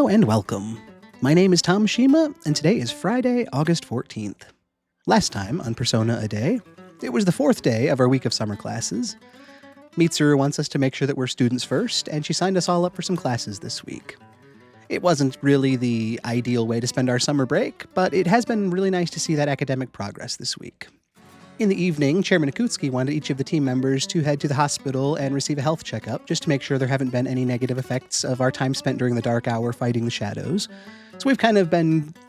Hello and welcome. My name is Tom Shima, and today is Friday, August 14th. Last time on Persona A Day, it was the fourth day of our week of summer classes. Mitsuru wants us to make sure that we're students first, and she signed us all up for some classes this week. It wasn't really the ideal way to spend our summer break, but it has been really nice to see that academic progress this week. In the evening, Chairman Akutsuki wanted each of the team members to head to the hospital and receive a health checkup, just to make sure there haven't been any negative effects of our time spent during the dark hour fighting the shadows. So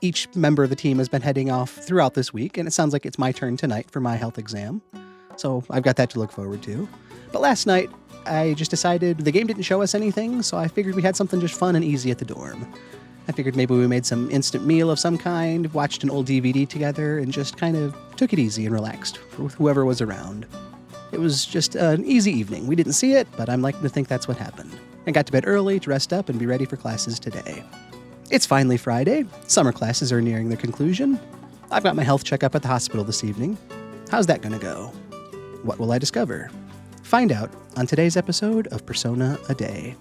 each member of the team has been heading off throughout this week, and it sounds like it's my turn tonight for my health exam. So I've got that to look forward to. But last night, I just decided the game didn't show us anything, so I figured we had something just fun and easy at the dorm. I figured maybe we made some instant meal of some kind, watched an old DVD together, and just kind of took it easy and relaxed with whoever was around. It was just an easy evening. We didn't see it, but I'm liking to think that's what happened. I got to bed early to rest up and be ready for classes today. It's finally Friday. Summer classes are nearing their conclusion. I've got my health checkup at the hospital this evening. How's that going to go? What will I discover? Find out on today's episode of Persona A Day.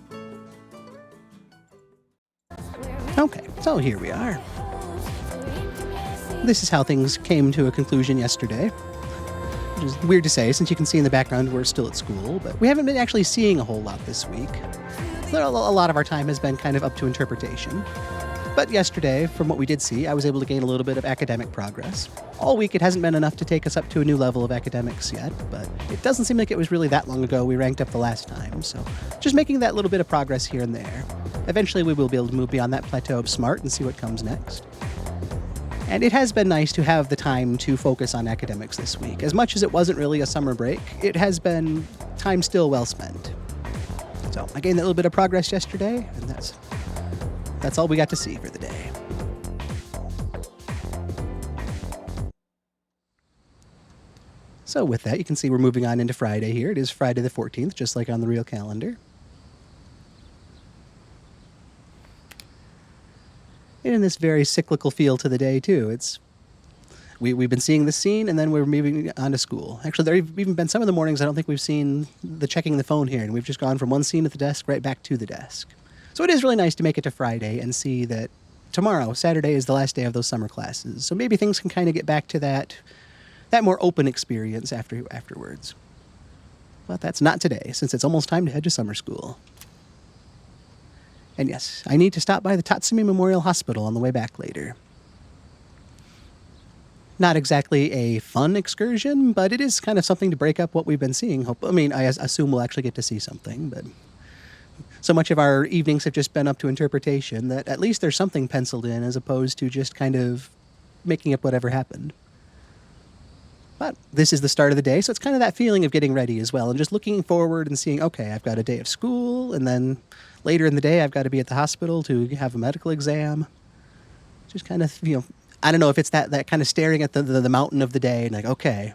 Okay, so here we are. This is how things came to a conclusion yesterday. Which is weird to say, since you can see in the background we're still at school, but we haven't been actually seeing a whole lot this week. A lot of our time has been kind of up to interpretation. But yesterday, from what we did see, I was able to gain a little bit of academic progress. All week it hasn't been enough to take us up to a new level of academics yet, but it doesn't seem like it was really that long ago we ranked up the last time, so just making that little bit of progress here and there. Eventually we will be able to move beyond that plateau of smart and see what comes next. And it has been nice to have the time to focus on academics this week. As much as it wasn't really a summer break, it has been time still well spent. So I gained that little bit of progress yesterday, and that's all we got to see for the day. So with that, you can see we're moving on into Friday here. It is Friday the 14th, just like on the real calendar. And in this very cyclical feel to the day, too. We've been seeing this scene, and then we're moving on to school. Actually, there have even been some of the mornings I don't think we've seen the checking the phone here, and we've just gone from one scene at the desk right back to the desk. So it is really nice to make it to Friday and see that tomorrow, Saturday, is the last day of those summer classes. So maybe things can kind of get back to that more open experience afterwards. But that's not today, since it's almost time to head to summer school. And yes, I need to stop by the Tatsumi Memorial Hospital on the way back later. Not exactly a fun excursion, but it is kind of something to break up what we've been seeing. I assume we'll actually get to see something, but so much of our evenings have just been up to interpretation that at least there's something penciled in as opposed to just kind of making up whatever happened. But this is the start of the day, so it's kind of that feeling of getting ready as well and just looking forward and seeing, okay, I've got a day of school, and then later in the day I've got to be at the hospital to have a medical exam. Just kind of, I don't know if it's that kind of staring at the mountain of the day and like, okay,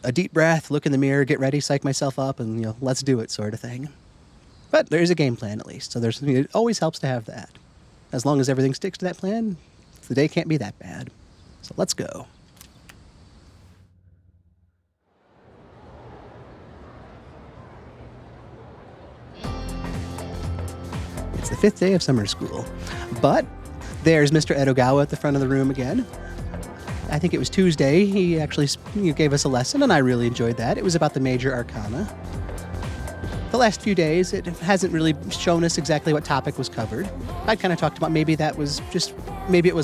a deep breath, look in the mirror, get ready, psych myself up, and let's do it sort of thing. But there's a game plan at least, so it always helps to have that. As long as everything sticks to that plan, the day can't be that bad. So let's go. It's the fifth day of summer school, but there's Mr. Edogawa at the front of the room again. I think it was Tuesday. He actually gave us a lesson, and I really enjoyed that. It was about the major arcana. The last few days, it hasn't really shown us exactly what topic was covered. I kind of talked about maybe it was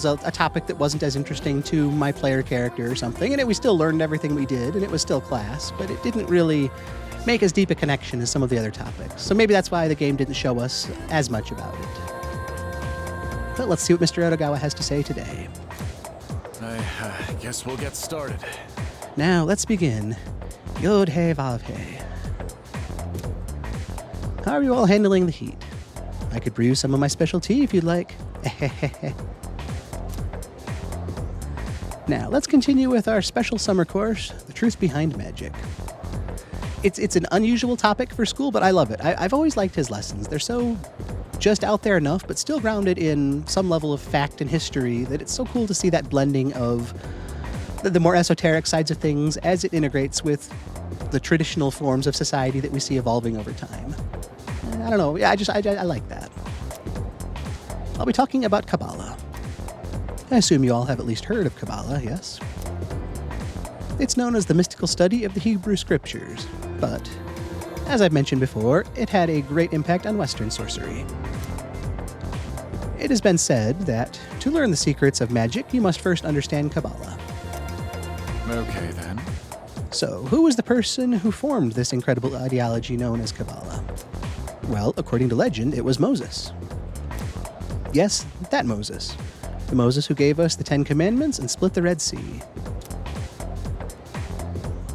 a topic that wasn't as interesting to my player character or something, and we still learned everything we did, and it was still class, but it didn't really make as deep a connection as some of the other topics. So maybe that's why the game didn't show us as much about it. But let's see what Mr. Edogawa has to say today. I guess we'll get started. Now, let's begin. Yod-He Vav-He. How are you all handling the heat? I could brew some of my special tea if you'd like. Now, let's continue with our special summer course, The Truth Behind Magic. It's an unusual topic for school, but I love it. I've always liked his lessons. They're so just out there enough, but still grounded in some level of fact and history that it's so cool to see that blending of the more esoteric sides of things as it integrates with the traditional forms of society that we see evolving over time. I don't know. Yeah, I like that. I'll be talking about Kabbalah. I assume you all have at least heard of Kabbalah, yes? It's known as the mystical study of the Hebrew Scriptures, but, as I've mentioned before, it had a great impact on Western sorcery. It has been said that to learn the secrets of magic, you must first understand Kabbalah. Okay, then. So, who was the person who formed this incredible ideology known as Kabbalah? Well, according to legend, it was Moses. Yes, that Moses. The Moses who gave us the Ten Commandments and split the Red Sea.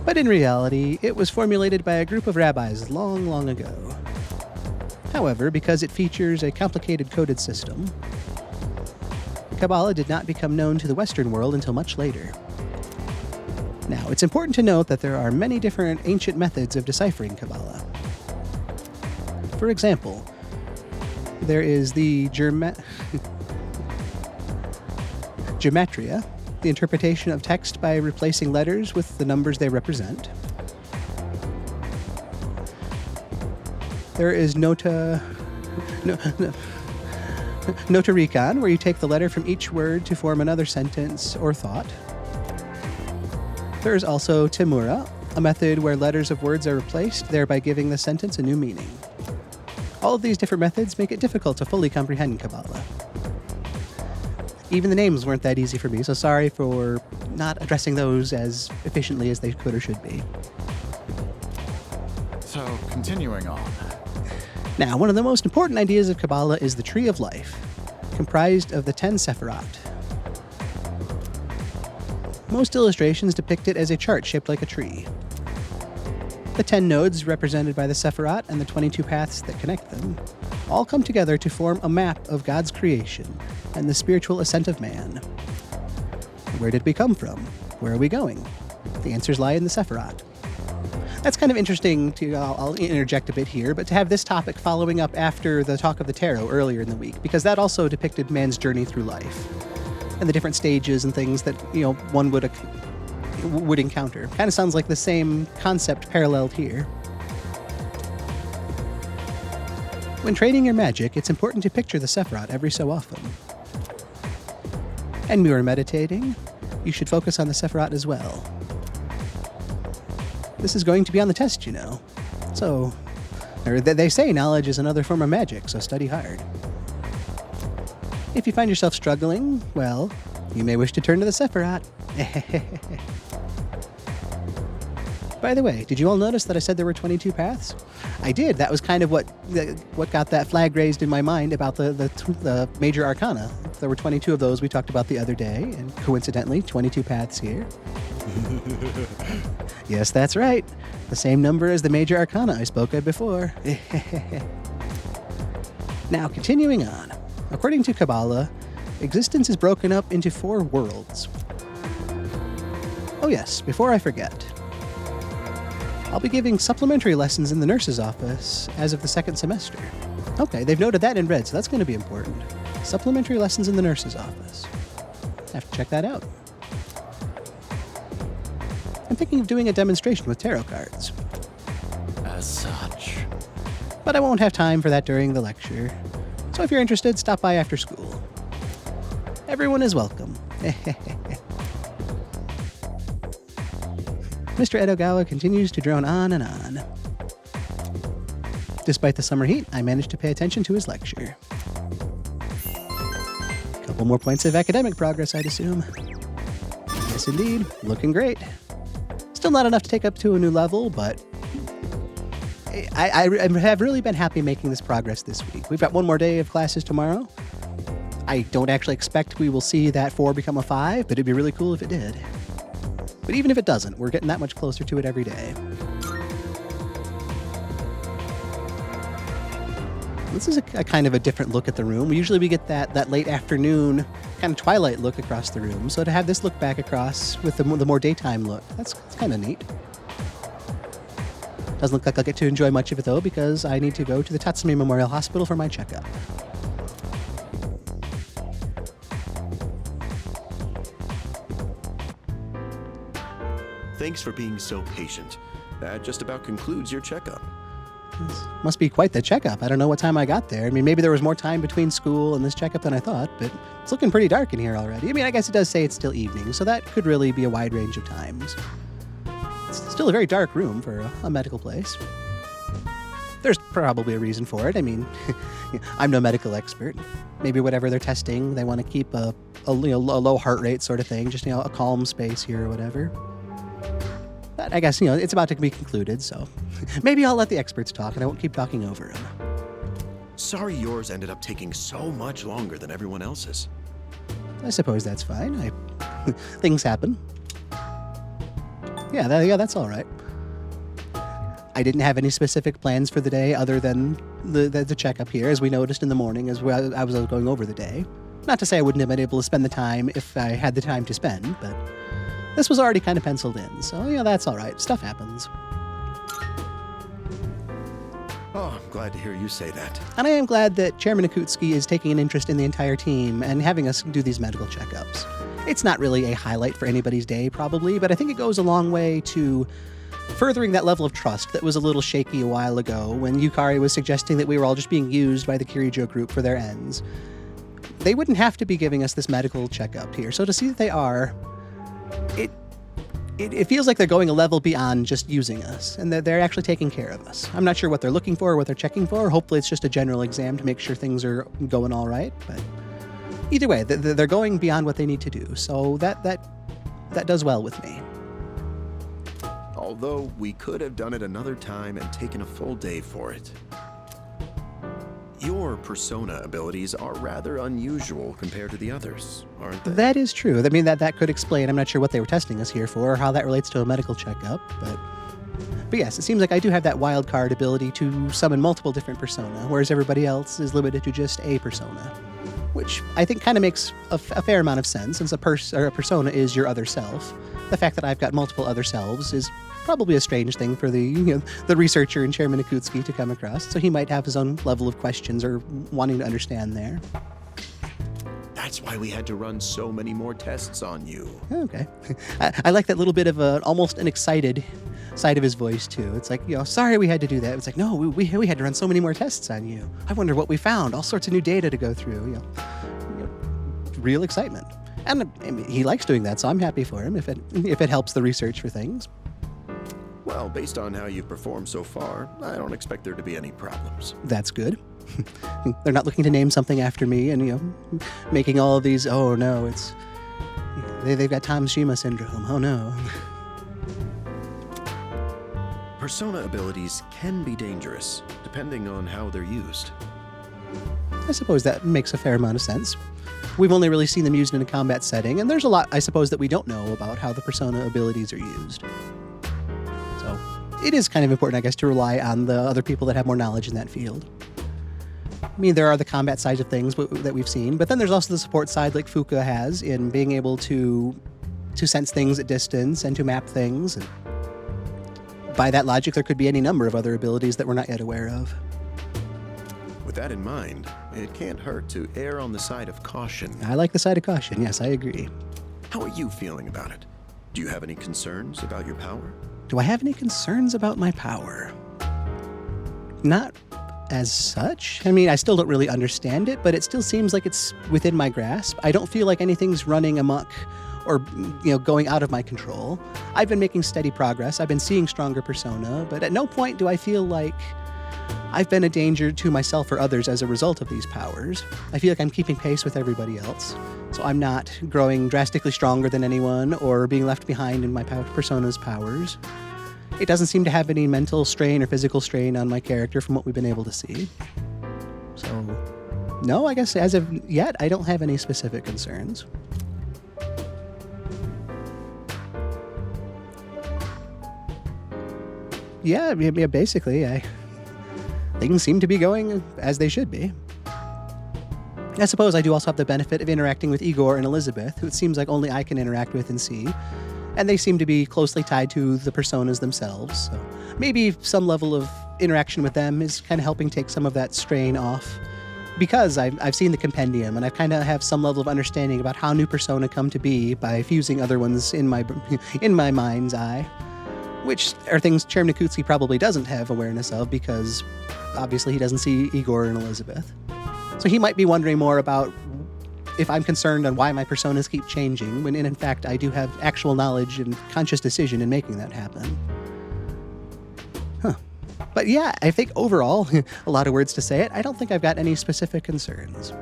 But in reality, it was formulated by a group of rabbis long, long ago. However, because it features a complicated coded system, Kabbalah did not become known to the Western world until much later. Now, it's important to note that there are many different ancient methods of deciphering Kabbalah. For example, there is the gematria, the interpretation of text by replacing letters with the numbers they represent. There is notarikon, where you take the letter from each word to form another sentence or thought. There is also temura, a method where letters of words are replaced, thereby giving the sentence a new meaning. All of these different methods make it difficult to fully comprehend Kabbalah. Even the names weren't that easy for me, so sorry for not addressing those as efficiently as they could or should be. So, continuing on. Now, one of the most important ideas of Kabbalah is the Tree of Life, comprised of the 10 Sephirot. Most illustrations depict it as a chart shaped like a tree. The 10 nodes, represented by the Sephirot and the 22 paths that connect them, all come together to form a map of God's creation and the spiritual ascent of man. Where did we come from? Where are we going? The answers lie in the Sephirot. That's kind of interesting I'll interject a bit here, but to have this topic following up after the talk of the tarot earlier in the week, because that also depicted man's journey through life and the different stages and things that, one would encounter. Kind of sounds like the same concept paralleled here. When training your magic, it's important to picture the Sephirot every so often. And when you are meditating, you should focus on the Sephirot as well. This is going to be on the test, So, they say knowledge is another form of magic, so study hard. If you find yourself struggling, well, you may wish to turn to the Sephirot. By the way, did you all notice that I said there were 22 paths? I did. That was kind of what got that flag raised in my mind about the major arcana. There were 22 of those we talked about the other day, and coincidentally, 22 paths here. Yes, that's right. The same number as the major arcana I spoke of before. Now, continuing on. According to Kabbalah, existence is broken up into 4 worlds. Oh yes, before I forget, I'll be giving supplementary lessons in the nurse's office as of the 2nd semester. Okay, they've noted that in red, so that's going to be important. Supplementary lessons in the nurse's office. Have to check that out. I'm thinking of doing a demonstration with tarot cards. As such. But I won't have time for that during the lecture. So if you're interested, stop by after school. Everyone is welcome. Mr. Edogawa continues to drone on and on. Despite the summer heat, I managed to pay attention to his lecture. Couple more points of academic progress, I'd assume. Yes, indeed. Looking great. Still not enough to take up to a new level, but I have really been happy making this progress this week. We've got one more day of classes tomorrow. I don't actually expect we will see that 4 become a 5, but it'd be really cool if it did. But even if it doesn't, we're getting that much closer to it every day. This is a kind of a different look at the room. Usually we get that late afternoon kind of twilight look across the room. So to have this look back across with the more daytime look, that's kind of neat. Doesn't look like I'll get to enjoy much of it though, because I need to go to the Tatsumi Memorial Hospital for my checkup. Thanks for being so patient. That just about concludes your checkup. Yes. Must be quite the checkup. I don't know what time I got there. I mean, maybe there was more time between school and this checkup than I thought, but it's looking pretty dark in here already. I mean, I guess it does say it's still evening, so that could really be a wide range of times. It's still a very dark room for a medical place. There's probably a reason for it. I mean, I'm no medical expert. Maybe whatever they're testing, they want to keep a low heart rate sort of thing, just, a calm space here or whatever. But I guess, it's about to be concluded, so maybe I'll let the experts talk and I won't keep talking over them. Sorry yours ended up taking so much longer than everyone else's. I suppose that's fine. Things happen. Yeah, that's all right. I didn't have any specific plans for the day other than the checkup here, as we noticed in the morning as I was going over the day. Not to say I wouldn't have been able to spend the time if I had the time to spend, but this was already kind of penciled in, so that's all right. Stuff happens. Oh, I'm glad to hear you say that. And I am glad that Chairman Akutski is taking an interest in the entire team and having us do these medical checkups. It's not really a highlight for anybody's day, probably, but I think it goes a long way to furthering that level of trust that was a little shaky a while ago when Yukari was suggesting that we were all just being used by the Kirijo group for their ends. They wouldn't have to be giving us this medical checkup here, so to see that they are, it feels like they're going a level beyond just using us, and that they're actually taking care of us. I'm not sure what they're looking for or what they're checking for. Hopefully it's just a general exam to make sure things are going all right, but either way, they're going beyond what they need to do, so that does well with me. Although we could have done it another time and taken a full day for it. Your persona abilities are rather unusual compared to the others, aren't they? That is true. I mean, that could explain. I'm not sure what they were testing us here for or how that relates to a medical checkup, but yes, it seems like I do have that wild card ability to summon multiple different persona, whereas everybody else is limited to just a persona, which I think kind of makes a fair amount of sense, since a persona is your other self. The fact that I've got multiple other selves is probably a strange thing for the researcher and Chairman Akutski to come across, so he might have his own level of questions or wanting to understand there. That's why we had to run so many more tests on you. Okay. I like that little bit of almost an excited side of his voice, too. It's like, sorry we had to do that. It's like, no, we had to run so many more tests on you. I wonder what we found. All sorts of new data to go through. Real excitement. And I mean, he likes doing that, so I'm happy for him if it helps the research for things. Well, based on how you've performed so far, I don't expect there to be any problems. That's good. They're not looking to name something after me and, making all of these, oh no, they've got Tamashima syndrome, oh no. Persona abilities can be dangerous, depending on how they're used. I suppose that makes a fair amount of sense. We've only really seen them used in a combat setting, and there's a lot, I suppose, that we don't know about how the persona abilities are used. So it is kind of important, I guess, to rely on the other people that have more knowledge in that field. I mean, there are the combat sides of things that we've seen, but then there's also the support side like Fuka has in being able to sense things at distance and to map things. And by that logic, there could be any number of other abilities that we're not yet aware of. With that in mind, it can't hurt to err on the side of caution. I like the side of caution, yes, I agree. How are you feeling about it? Do you have any concerns about your power? Do I have any concerns about my power? Not as such. I mean, I still don't really understand it, but it still seems like it's within my grasp. I don't feel like anything's running amok or, going out of my control. I've been making steady progress. I've been seeing stronger persona, but at no point do I feel like I've been a danger to myself or others as a result of these powers. I feel like I'm keeping pace with everybody else, so I'm not growing drastically stronger than anyone or being left behind in my persona's powers. It doesn't seem to have any mental strain or physical strain on my character from what we've been able to see. So, no, I guess as of yet, I don't have any specific concerns. Yeah, basically, things seem to be going as they should be. I suppose I do also have the benefit of interacting with Igor and Elizabeth, who it seems like only I can interact with and see, and they seem to be closely tied to the personas themselves, so maybe some level of interaction with them is kind of helping take some of that strain off, because I've seen the compendium, and I kind of have some level of understanding about how new persona come to be by fusing other ones in my mind's eye. which are things Chairman Noguchi probably doesn't have awareness of because obviously he doesn't see Igor and Elizabeth. So he might be wondering more about if I'm concerned on why my personas keep changing, when in fact I do have actual knowledge and conscious decision in making that happen. But yeah, I think overall, a lot of words to say it, I don't think I've got any specific concerns.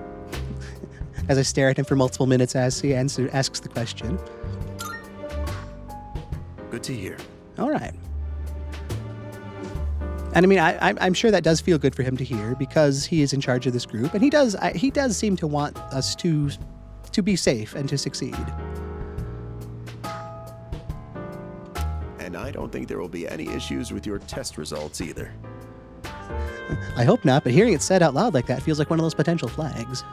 As I stare at him for multiple minutes as he asks the question. Good to hear. All right. And I mean, I'm sure that does feel good for him to hear because he is in charge of this group, and he does seem to want us to be safe and to succeed. And I don't think there will be any issues with your test results either. I hope not, but hearing it said out loud like that feels like one of those potential flags.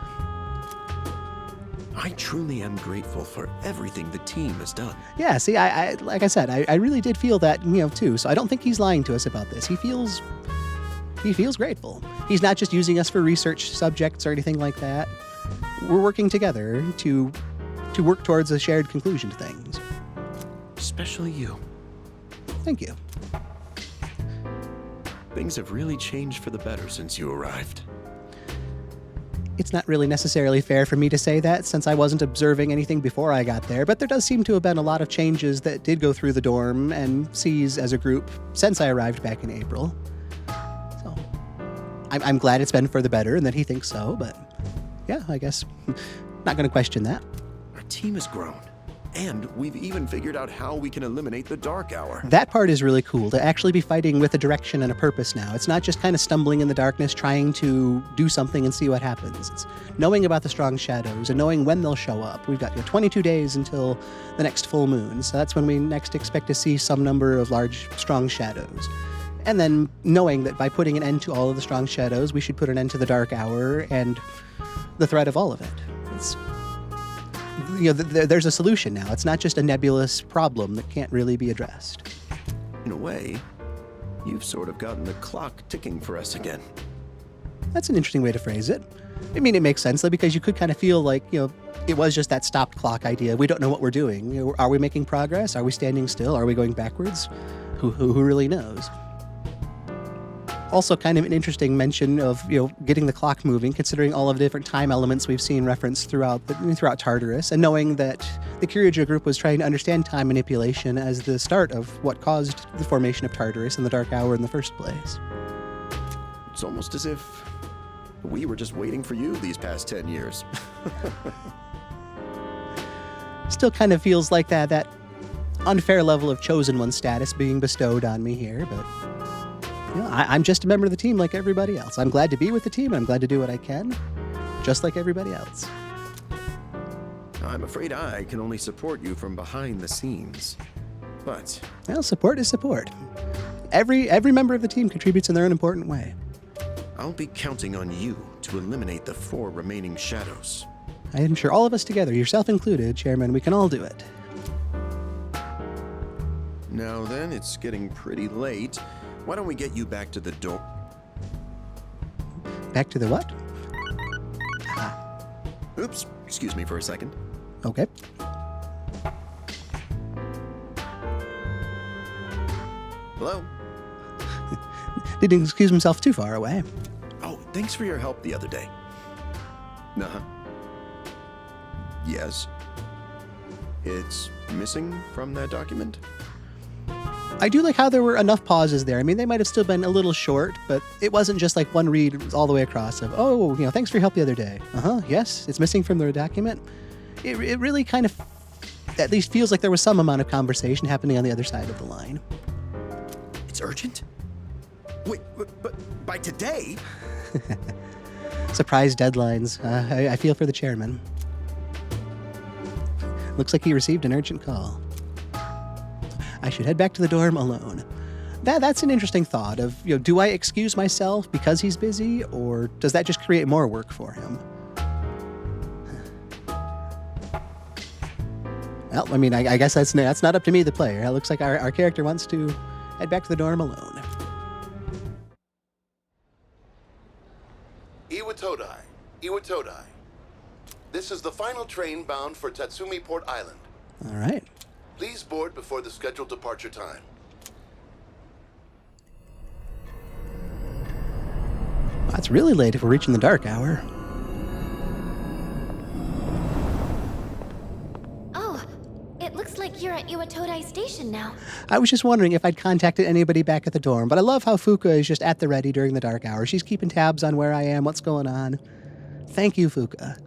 I truly am grateful for everything the team has done. Yeah, see, I like I said, I really did feel that, too. So I don't think he's lying to us about this. He feels grateful. He's not just using us for research subjects or anything like that. We're working together to work towards a shared conclusion to things. Especially you. Thank you. Things have really changed for the better since you arrived. It's not really necessarily fair for me to say that since I wasn't observing anything before I got there, but there does seem to have been a lot of changes that did go through the dorm and C's as a group since I arrived back in April. So I'm glad it's been for the better and that he thinks so, but yeah, I guess not going to question that. Our team has grown, and we've even figured out how we can eliminate the dark hour. That part is really cool, to actually be fighting with a direction and a purpose now. It's not just kind of stumbling in the darkness, trying to do something and see what happens. It's knowing about the strong shadows and knowing when they'll show up. We've got 22 days until the next full moon, so that's when we next expect to see some number of large, strong shadows. And then knowing that by putting an end to all of the strong shadows, we should put an end to the dark hour and the threat of all of it. It's... there's a solution now. It's not just a nebulous problem that can't really be addressed. In a way, you've sort of gotten the clock ticking for us again. That's an interesting way to phrase it. I mean, it makes sense, though, because you could kind of feel like, it was just that stopped clock idea. We don't know what we're doing. Are we making progress? Are we standing still? Are we going backwards? Who really knows? Also kind of an interesting mention of, getting the clock moving, considering all of the different time elements we've seen referenced throughout Tartarus, and knowing that the Kirijo group was trying to understand time manipulation as the start of what caused the formation of Tartarus and the Dark Hour in the first place. It's almost as if we were just waiting for you these past 10 years. Still kind of feels like that unfair level of chosen one status being bestowed on me here, but... I'm just a member of the team like everybody else. I'm glad to be with the team, and I'm glad to do what I can, just like everybody else. I'm afraid I can only support you from behind the scenes. But... well, support is support. Every member of the team contributes in their own important way. I'll be counting on you to eliminate the 4 remaining shadows. I am sure all of us together, yourself included, Chairman, we can all do it. Now then, it's getting pretty late. Why don't we get you back to the door? Back to the what? Oops, excuse me for a second. Okay. Hello? Didn't excuse himself too far away. Oh, thanks for your help the other day. Uh-huh. Yes. It's missing from that document? I do like how there were enough pauses there. I mean, they might have still been a little short, but it wasn't just like one read all the way across of, thanks for your help the other day. Yes, it's missing from the document. It really kind of at least feels like there was some amount of conversation happening on the other side of the line. It's urgent? Wait, but by today? Surprise deadlines. I feel for the chairman. Looks like he received an urgent call. I should head back to the dorm alone. That's an interesting thought of, do I excuse myself because he's busy, or does that just create more work for him? Well, I mean, I guess that's not up to me, the player. It looks like our character wants to head back to the dorm alone. Iwatodai. This is the final train bound for Tatsumi Port Island. All right. Please board before the scheduled departure time. It's really late if we're reaching the dark hour. Oh, it looks like you're at Iwatodai Station now. I was just wondering if I'd contacted anybody back at the dorm, but I love how Fuka is just at the ready during the dark hour. She's keeping tabs on where I am, what's going on. Thank you, Fuka.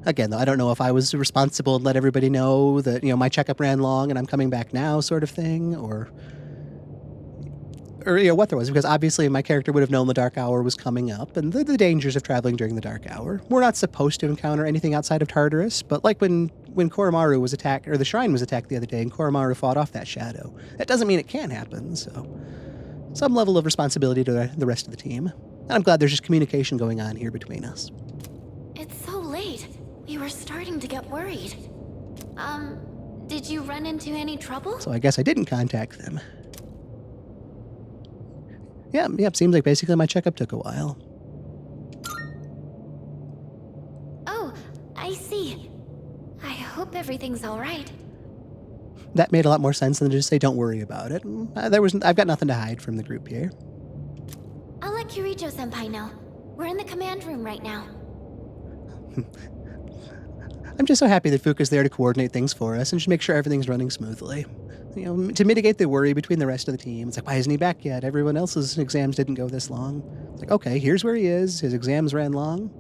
Again, though, I don't know if I was responsible and let everybody know that, my checkup ran long and I'm coming back now sort of thing, or what there was, because obviously my character would have known the dark hour was coming up and the dangers of traveling during the dark hour. We're not supposed to encounter anything outside of Tartarus, but like when Koromaru was attacked, or the shrine was attacked the other day and Koromaru fought off that shadow, that doesn't mean it can't happen, so some level of responsibility to the rest of the team. And I'm glad there's just communication going on here between us. It's so late. We were starting to get worried. Did you run into any trouble? So I guess I didn't contact them. Yeah, seems like basically my checkup took a while. Oh, I see. I hope everything's all right. That made a lot more sense than to just say, don't worry about it. I've got nothing to hide from the group here. I'll let Kirijo-senpai know. We're in the command room right now. I'm just so happy that Fuka's there to coordinate things for us and just make sure everything's running smoothly. To mitigate the worry between the rest of the team. It's like, why isn't he back yet? Everyone else's exams didn't go this long. It's like, okay, here's where he is. His exams ran long.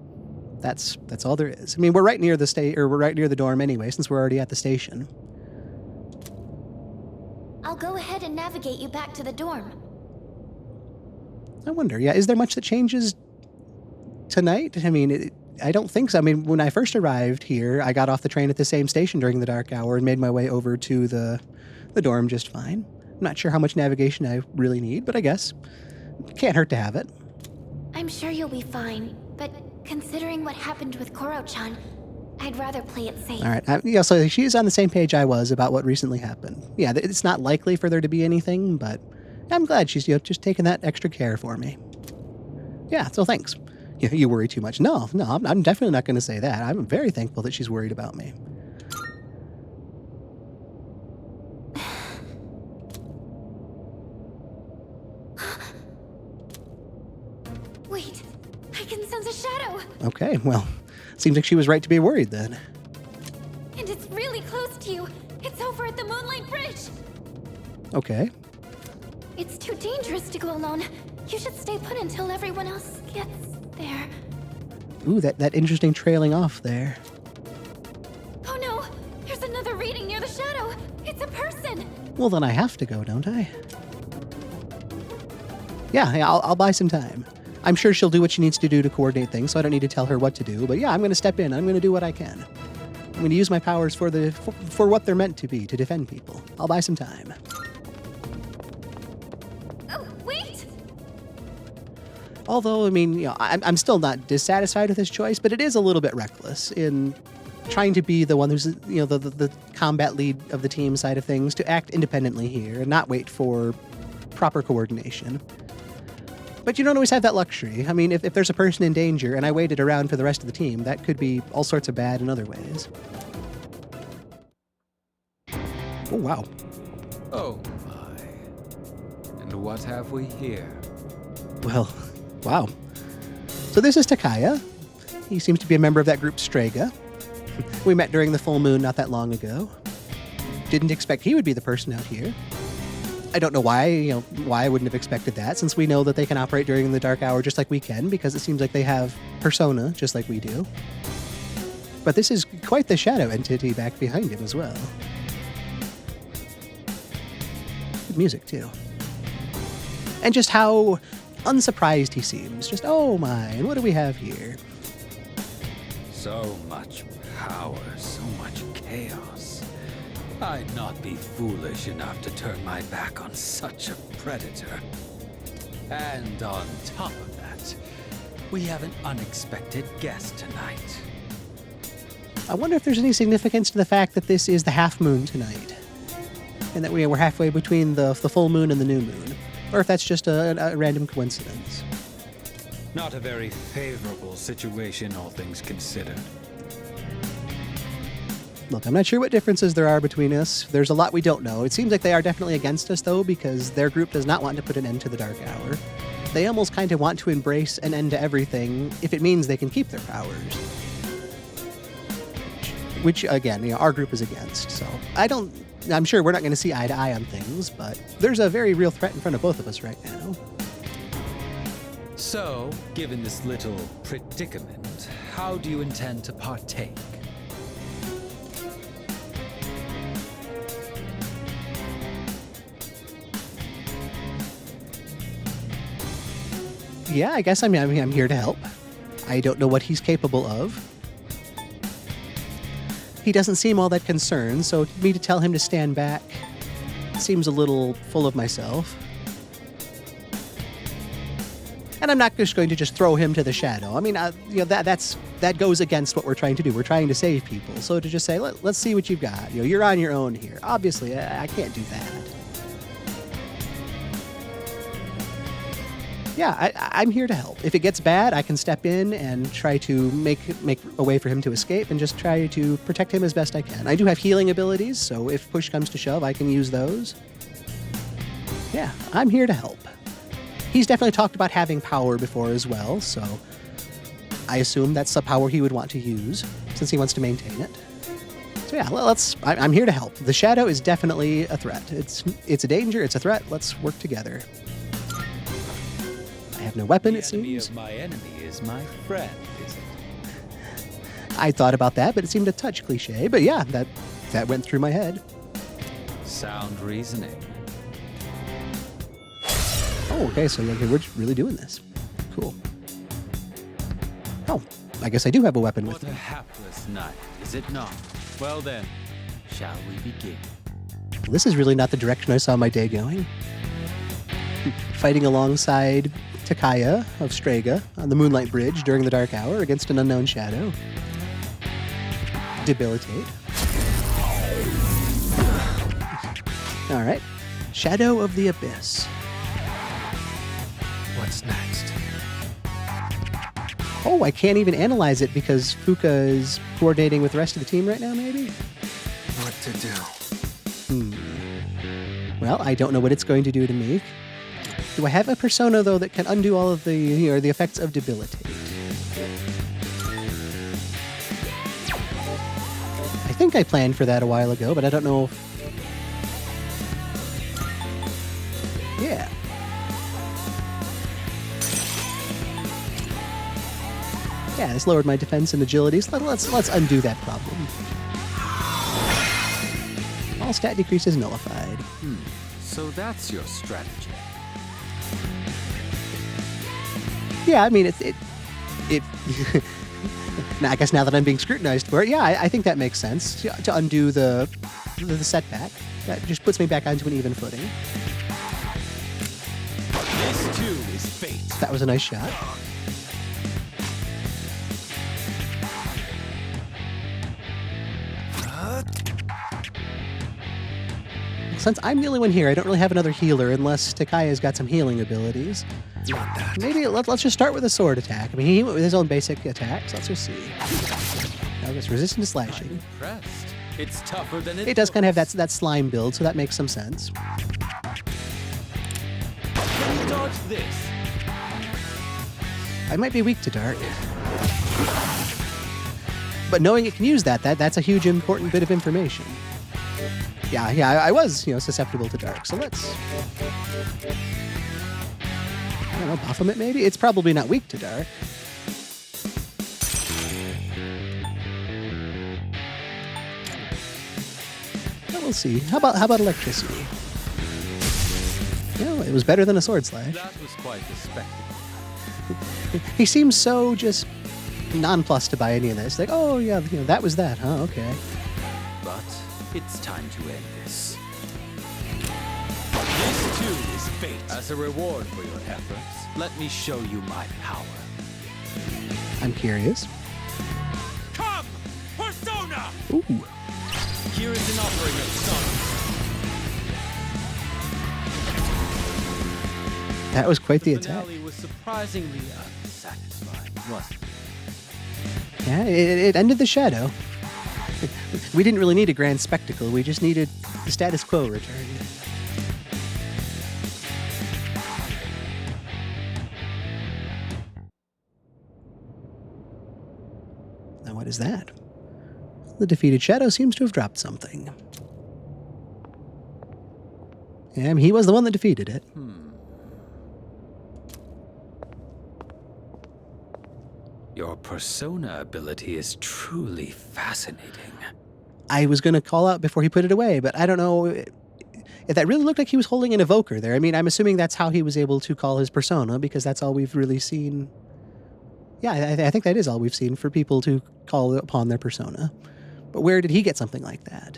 That's all there is. I mean, we're right near we're right near the dorm anyway, since we're already at the station. I'll go ahead and navigate you back to the dorm. I wonder, is there much that changes tonight? I mean, I don't think so. I mean, when I first arrived here, I got off the train at the same station during the dark hour and made my way over to the dorm just fine. I'm not sure how much navigation I really need, but I guess can't hurt to have it. I'm sure you'll be fine, but considering what happened with Koro-chan, I'd rather play it safe. All right. So she's on the same page I was about what recently happened. Yeah, it's not likely for there to be anything, but I'm glad she's just taking that extra care for me. Yeah, so thanks. You worry too much. No, I'm definitely not going to say that. I'm very thankful that she's worried about me. Wait, I can sense a shadow. Okay, well, seems like she was right to be worried then. And it's really close to you. It's over at the Moonlight Bridge. Okay. It's too dangerous to go alone. You should stay put until everyone else gets there. Ooh, that interesting trailing off there. Oh no! There's another reading near the shadow! It's a person! Well, then I have to go, don't I? Yeah, I'll buy some time. I'm sure she'll do what she needs to do to coordinate things, so I don't need to tell her what to do. But yeah, I'm going to step in. I'm going to do what I can. I'm going to use my powers for what they're meant to be, to defend people. I'll buy some time. Oh, wait! Although, I mean, I'm still not dissatisfied with his choice, but it is a little bit reckless in trying to be the one who's, the combat lead of the team side of things, to act independently here and not wait for proper coordination. But you don't always have that luxury. I mean, if there's a person in danger and I waited around for the rest of the team, that could be all sorts of bad in other ways. Oh, wow. Oh my. And what have we here? Well, wow. So this is Takaya. He seems to be a member of that group Strega. We met during the full moon not that long ago. Didn't expect he would be the person out here. I don't know why I wouldn't have expected that, since we know that they can operate during the dark hour just like we can, because it seems like they have persona just like we do. But this is quite the shadow entity back behind him as well. Good music, too. And just how unsurprised he seems. Just, oh my, and what do we have here? So much power, so much chaos. I'd not be foolish enough to turn my back on such a predator. And on top of that, we have an unexpected guest tonight. I wonder if there's any significance to the fact that this is the half moon tonight, and that we're halfway between the full moon and the new moon, or if that's just a random coincidence. Not a very favorable situation, all things considered. Look, I'm not sure what differences there are between us. There's a lot we don't know. It seems like they are definitely against us, though, because their group does not want to put an end to the dark hour. they almost kind of want to embrace an end to everything if it means they can keep their powers. Which again, our group is against. So I'm sure we're not going to see eye to eye on things, but there's a very real threat in front of both of us right now. So, given this little predicament, how do you intend to partake? Yeah, I guess I'm here to help. I don't know what he's capable of. He doesn't seem all that concerned, so me to tell him to stand back seems a little full of myself. And I'm not just going to just throw him to the shadow. I mean, that goes against what we're trying to do. We're trying to save people. So to just say, let's see what you've got. You're on your own here. Obviously, I can't do that. Yeah, I'm here to help. If it gets bad, I can step in and try to make a way for him to escape and just try to protect him as best I can. I do have healing abilities, so if push comes to shove, I can use those. Yeah, I'm here to help. He's definitely talked about having power before as well, so I assume that's a power he would want to use since he wants to maintain it. So yeah, I'm here to help. The shadow is definitely a threat. It's a danger, it's a threat. Let's work together. I have no weapon, it seems. The enemy of my enemy is my friend, is it? I thought about that, but it seemed a touch cliche. But yeah, that went through my head. Sound reasoning. Oh, okay, so we're really doing this. Cool. Oh, I guess I do have a weapon with What me. a hapless night, is it not? Well then, shall we begin? Well, this is really not the direction I saw my day going. Fighting alongside Takaya of Strega on the Moonlight Bridge during the dark hour against an unknown shadow. Debilitate. All right. Shadow of the Abyss. What's next? Oh, I can't even analyze it because Fuka is coordinating with the rest of the team right now, maybe? What to do? Well, I don't know what it's going to do to me. Do I have a persona, though, that can undo all of the effects of debilitate? I think I planned for that a while ago, but I don't know if... Yeah. Yeah, this lowered my defense and agility, so let's undo that problem. All stat decreases nullified. So that's your strategy. Yeah, I mean, it now, I guess now that I'm being scrutinized for it, yeah, I think that makes sense to undo the setback. That just puts me back onto an even footing. This too is fate. That was a nice shot. Since I'm the only one here, I don't really have another healer unless Takaya's got some healing abilities. Maybe let's just start with a sword attack. I mean, he went with his own basic attacks. Let's just see. Now it's resistant to slashing. Impressed. It's tougher than It does kind of have that slime build, so that makes some sense. Can you dodge this? I might be weak to dark. But knowing it can use that's a huge important bit of information. Yeah, I was, susceptible to dark, so let's... I don't know, buff him it maybe? It's probably not weak to dark. But we'll see. How about electricity? No, it was better than a sword slash. That was quite the spectacle. He seems so just nonplussed by any of this. Like, oh yeah, that was that, huh? Okay. But it's time to end this. This too is fate. As a reward for your efforts, let me show you my power. I'm curious. Come! Persona! Ooh. Here is an offering of sons. That was quite the The attack. finale was surprisingly unsatisfying, wasn't it? Yeah, it ended the shadow. We didn't really need a grand spectacle. We just needed the status quo returned. Now what is that? The defeated shadow seems to have dropped something. And he was the one that defeated it. Your persona ability is truly fascinating. I was going to call out before he put it away, but I don't know if that really looked like he was holding an evoker there. I mean, I'm assuming that's how he was able to call his persona, because that's all we've really seen. Yeah, I think that is all we've seen for people to call upon their persona. But where did he get something like that?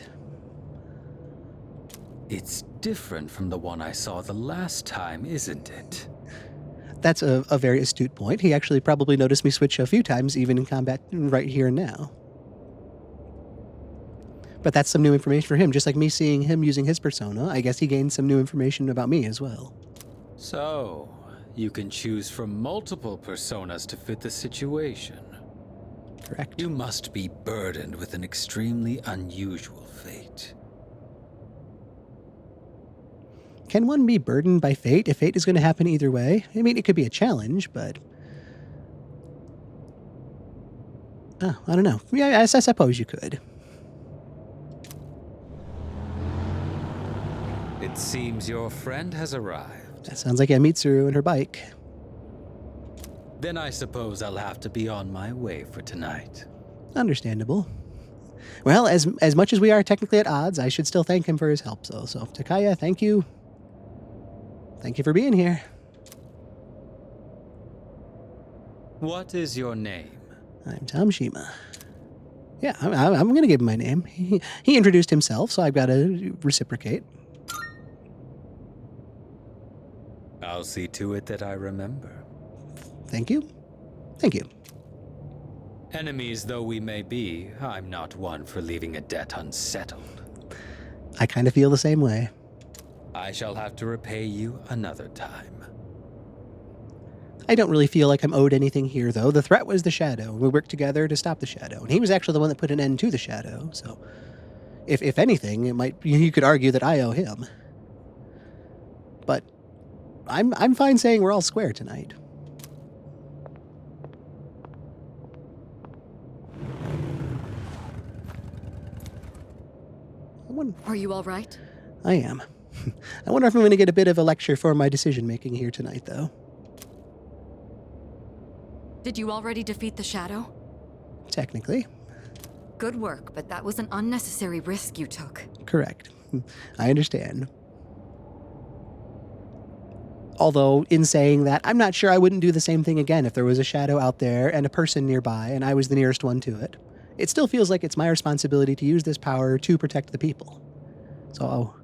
It's different from the one I saw the last time, isn't it? That's a very astute point. He actually probably noticed me switch a few times, even in combat right here and now. But that's some new information for him. Just like me seeing him using his persona, I guess he gained some new information about me as well. So, you can choose from multiple personas to fit the situation. Correct. You must be burdened with an extremely unusual fate. Can one be burdened by fate if fate is going to happen either way? I mean, it could be a challenge, but... Oh, I don't know. Yeah, I suppose you could. It seems your friend has arrived. That sounds like a Mitsuru and her bike. Then I suppose I'll have to be on my way for tonight. Understandable. Well, as much as we are technically at odds, I should still thank him for his help, though. So, Takaya, thank you. Thank you for being here. What is your name? I'm Tom Shima. Yeah, I'm going to give him my name. He introduced himself, so I've got to reciprocate. I'll see to it that I remember. Thank you. Thank you. Enemies though we may be, I'm not one for leaving a debt unsettled. I kind of feel the same way. I shall have to repay you another time. I don't really feel like I'm owed anything here, though. The threat was the Shadow. We worked together to stop the Shadow, and he was actually the one that put an end to the Shadow, so... If anything, you could argue that I owe him. But I'm fine saying we're all square tonight. Are you all right? I am. I wonder if I'm going to get a bit of a lecture for my decision-making here tonight, though. Did you already defeat the Shadow? Technically. Good work, but that was an unnecessary risk you took. Correct. I understand. Although, in saying that, I'm not sure I wouldn't do the same thing again if there was a Shadow out there and a person nearby and I was the nearest one to it. It still feels like it's my responsibility to use this power to protect the people. So,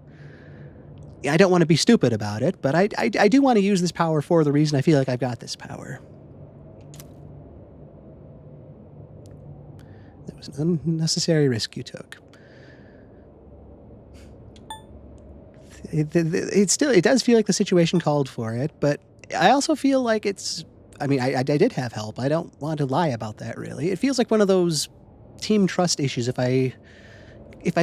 I don't want to be stupid about it, but I do want to use this power for the reason I feel like I've got this power. That was an unnecessary risk you took. It does feel like the situation called for it, but I also feel like it's... I mean, I did have help. I don't want to lie about that, really. It feels like one of those team trust issues if I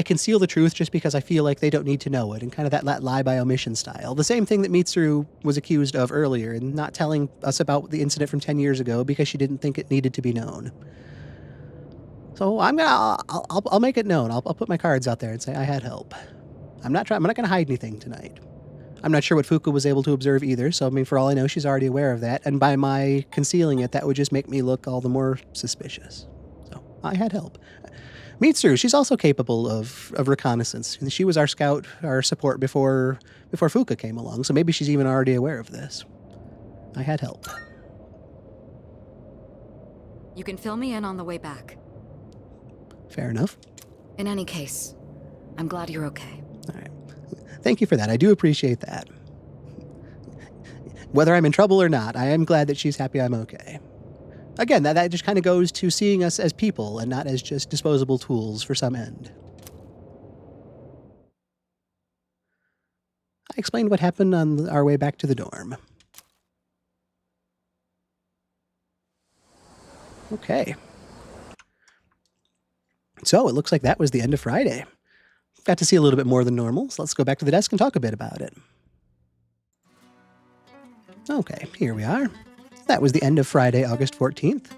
conceal the truth just because I feel like they don't need to know it, and kind of that lie by omission style. The same thing that Mitsuru was accused of earlier, and not telling us about the incident from 10 years ago because she didn't think it needed to be known. So I'll make it known. I'll put my cards out there and say I had help. I'm not going to hide anything tonight. I'm not sure what Fuka was able to observe either, so I mean, for all I know, she's already aware of that, and by my concealing it, that would just make me look all the more suspicious. So I had help. Mitsuru, she's also capable of reconnaissance. She was our scout, our support before Fuka came along, so maybe she's even already aware of this. I had help. You can fill me in on the way back. Fair enough. In any case, I'm glad you're okay. All right. Thank you for that. I do appreciate that. Whether I'm in trouble or not, I am glad that she's happy I'm okay. Again, that just kind of goes to seeing us as people and not as just disposable tools for some end. I explained what happened on our way back to the dorm. Okay. So it looks like that was the end of Friday. Got to see a little bit more than normal, so let's go back to the desk and talk a bit about it. Okay, here we are. That was the end of Friday, August 14th.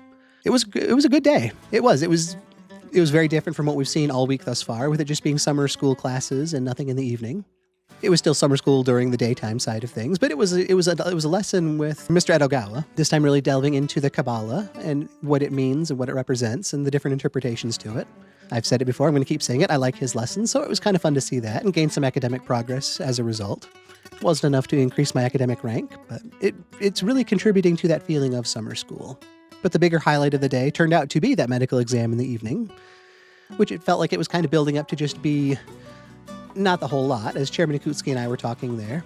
It was a good day. It was very different from what we've seen all week thus far, with it just being summer school classes and nothing in the evening. It was still summer school during the daytime side of things, but it was a lesson with Mr. Edogawa, this time really delving into the Kabbalah and what it means and what it represents and the different interpretations to it. I've said it before, I'm going to keep saying it, I like his lessons, so it was kind of fun to see that and gain some academic progress as a result. It wasn't enough to increase my academic rank, but it's really contributing to that feeling of summer school. But the bigger highlight of the day turned out to be that medical exam in the evening, which it felt like it was kind of building up to just be not the whole lot, as Chairman Ikutsuki and I were talking there.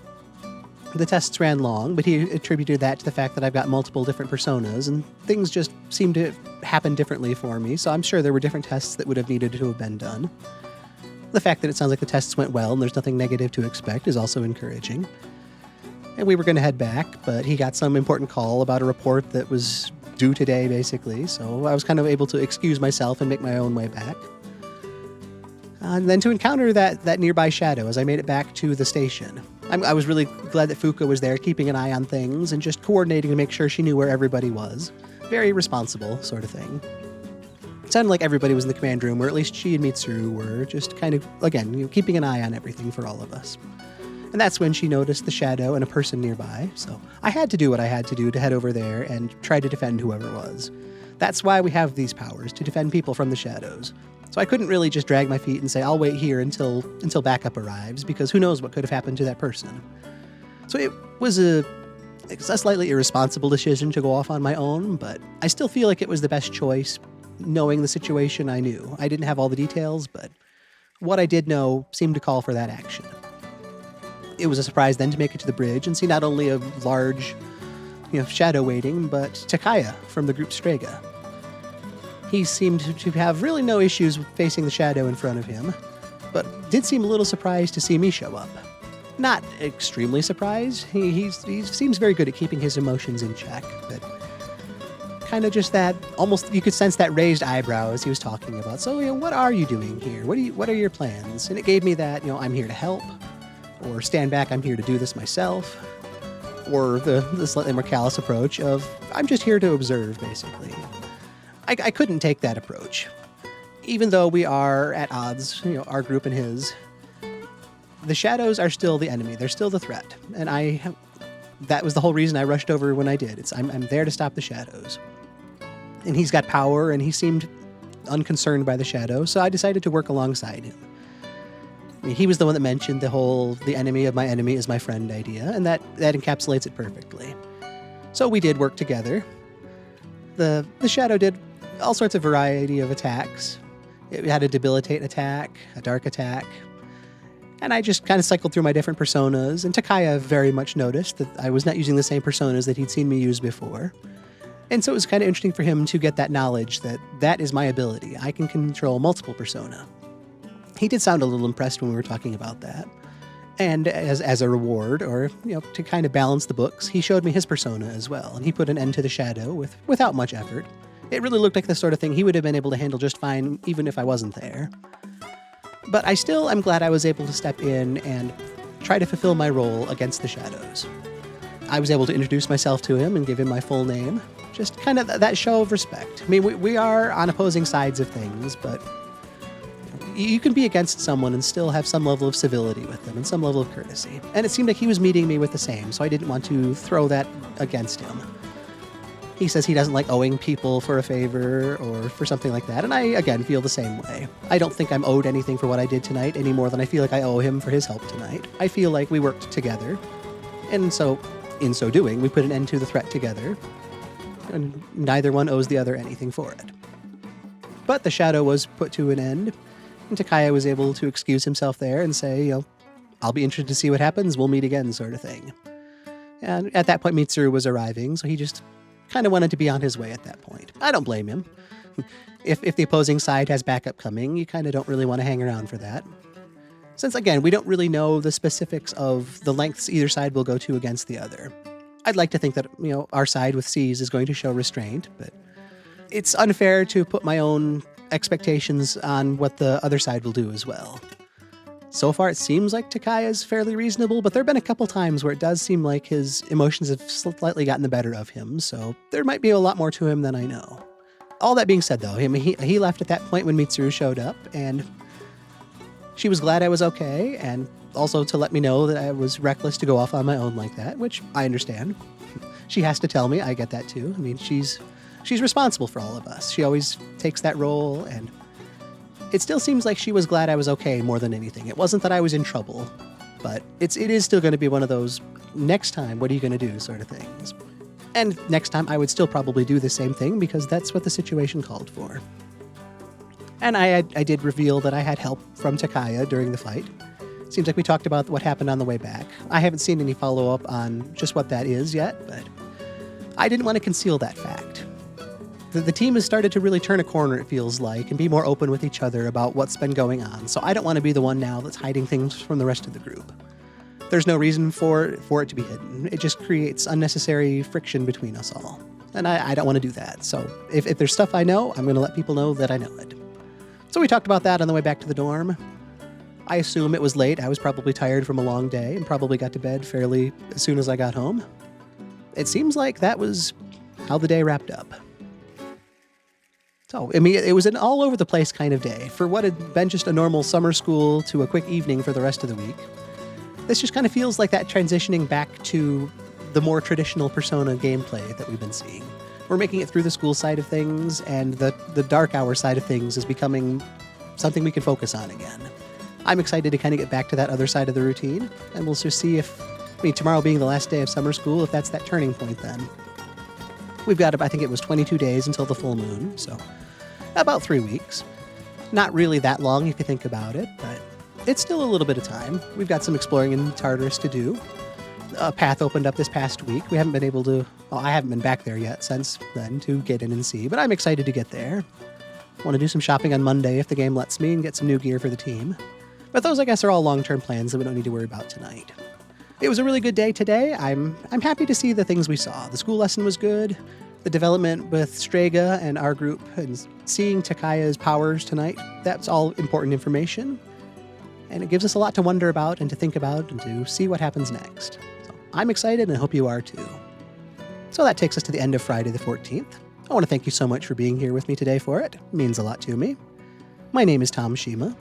The tests ran long, but he attributed that to the fact that I've got multiple different personas, and things just seemed to happen differently for me, so I'm sure there were different tests that would have needed to have been done. The fact that it sounds like the tests went well and there's nothing negative to expect is also encouraging. And we were going to head back, but he got some important call about a report that was due today, basically, so I was kind of able to excuse myself and make my own way back. And then to encounter that nearby shadow as I made it back to the station. I was really glad that Fuka was there, keeping an eye on things and just coordinating to make sure she knew where everybody was. Very responsible sort of thing. It sounded like everybody was in the command room, or at least she and Mitsuru were, just kind of, again, keeping an eye on everything for all of us. And that's when she noticed the shadow and a person nearby, so I had to do what I had to do to head over there and try to defend whoever it was. That's why we have these powers, to defend people from the shadows. So I couldn't really just drag my feet and say, I'll wait here until backup arrives, because who knows what could have happened to that person. So it was a slightly irresponsible decision to go off on my own, but I still feel like it was the best choice, knowing the situation I knew. I didn't have all the details, but what I did know seemed to call for that action. It was a surprise then to make it to the bridge and see not only a large, shadow waiting, but Takaya from the group Strega. He seemed to have really no issues with facing the shadow in front of him, but did seem a little surprised to see me show up. Not extremely surprised. He seems very good at keeping his emotions in check, but kind of just that, almost you could sense that raised eyebrow as he was talking about. So, what are you doing here? What are your plans? And it gave me that, I'm here to help, or stand back, I'm here to do this myself, or the slightly more callous approach of, I'm just here to observe, basically. I couldn't take that approach. Even though we are at odds, our group and his, the shadows are still the enemy. They're still the threat. And that was the whole reason I rushed over when I did. I'm there to stop the shadows. And he's got power, and he seemed unconcerned by the shadow, so I decided to work alongside him. He was the one that mentioned the enemy of my enemy is my friend idea, and that encapsulates it perfectly. So we did work together. The shadow did all sorts of variety of attacks. It had a debilitate attack, a dark attack, and I just kind of cycled through my different personas, and Takaya very much noticed that I was not using the same personas that he'd seen me use before. And so it was kind of interesting for him to get that knowledge that is my ability. I can control multiple persona. He did sound a little impressed when we were talking about that. And as a reward, or, to kind of balance the books, he showed me his persona as well, and he put an end to the shadow without much effort. It really looked like the sort of thing he would have been able to handle just fine, even if I wasn't there. But I'm glad I was able to step in and try to fulfill my role against the shadows. I was able to introduce myself to him and give him my full name. Just kind of that show of respect. I mean, we are on opposing sides of things, but you can be against someone and still have some level of civility with them and some level of courtesy. And it seemed like he was meeting me with the same, so I didn't want to throw that against him. He says he doesn't like owing people for a favor or for something like that, and I, again, feel the same way. I don't think I'm owed anything for what I did tonight any more than I feel like I owe him for his help tonight. I feel like we worked together, and so, in so doing, we put an end to the threat together, and neither one owes the other anything for it. But the shadow was put to an end, and Takaya was able to excuse himself there and say, I'll be interested to see what happens, we'll meet again, sort of thing. And at that point, Mitsuru was arriving, so he just kind of wanted to be on his way at that point. I don't blame him. If the opposing side has backup coming, you kind of don't really want to hang around for that. Since, again, we don't really know the specifics of the lengths either side will go to against the other. I'd like to think that, our side with C's is going to show restraint, but it's unfair to put my own expectations on what the other side will do as well. So far, it seems like Takaya is fairly reasonable, but there have been a couple times where it does seem like his emotions have slightly gotten the better of him, so there might be a lot more to him than I know. All that being said, though, he left at that point when Mitsuru showed up, and she was glad I was okay, and also to let me know that I was reckless to go off on my own like that, which I understand. She has to tell me. I get that too. I mean, she's responsible for all of us. She always takes that role, and it still seems like she was glad I was okay more than anything. It wasn't that I was in trouble, but it is still going to be one of those next time, what are you going to do sort of things. And next time I would still probably do the same thing because that's what the situation called for. And I did reveal that I had help from Takaya during the fight. Seems like we talked about what happened on the way back. I haven't seen any follow-up on just what that is yet, but I didn't want to conceal that fact. The team has started to really turn a corner, it feels like, and be more open with each other about what's been going on, so I don't want to be the one now that's hiding things from the rest of the group. There's no reason for it to be hidden. It just creates unnecessary friction between us all. And I don't want to do that. So if there's stuff I know, I'm going to let people know that I know it. So we talked about that on the way back to the dorm. I assume it was late. I was probably tired from a long day and probably got to bed fairly as soon as I got home. It seems like that was how the day wrapped up. So, I mean, it was an all-over-the-place kind of day. For what had been just a normal summer school to a quick evening for the rest of the week, this just kind of feels like that transitioning back to the more traditional Persona gameplay that we've been seeing. We're making it through the school side of things, and the dark hour side of things is becoming something we can focus on again. I'm excited to kind of get back to that other side of the routine, and we'll just see if, tomorrow being the last day of summer school, if that's that turning point then. We've got, I think it was 22 days until the full moon, so about 3 weeks. Not really that long if you think about it, but it's still a little bit of time. We've got some exploring in Tartarus to do. A path opened up this past week. We haven't been able to, I haven't been back there yet since then to get in and see, but I'm excited to get there. Want to do some shopping on Monday if the game lets me and get some new gear for the team. But those, I guess, are all long-term plans that we don't need to worry about tonight. It was a really good day today. I'm happy to see the things we saw. The school lesson was good. The development with Strega and our group and seeing Takaya's powers tonight, that's all important information. And it gives us a lot to wonder about and to think about and to see what happens next. So I'm excited and I hope you are too. So that takes us to the end of Friday the 14th. I want to thank you so much for being here with me today for it. It means a lot to me. My name is Tom Shima.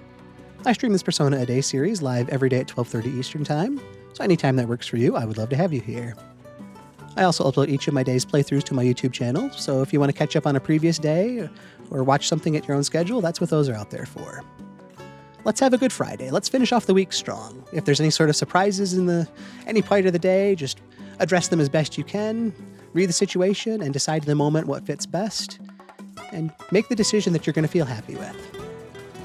I stream this Persona A Day series live every day at 12:30 Eastern Time, so anytime that works for you, I would love to have you here. I also upload each of my day's playthroughs to my YouTube channel, so if you want to catch up on a previous day or watch something at your own schedule, that's what those are out there for. Let's have a good Friday. Let's finish off the week strong. If there's any sort of surprises in any part of the day, just address them as best you can, read the situation, and decide in the moment what fits best, and make the decision that you're going to feel happy with.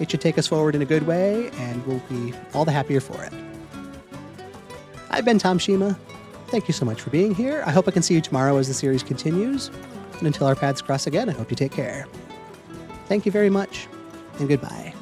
It should take us forward in a good way, and we'll be all the happier for it. I've been Tom Shima. Thank you so much for being here. I hope I can see you tomorrow as the series continues. And until our paths cross again, I hope you take care. Thank you very much, and goodbye.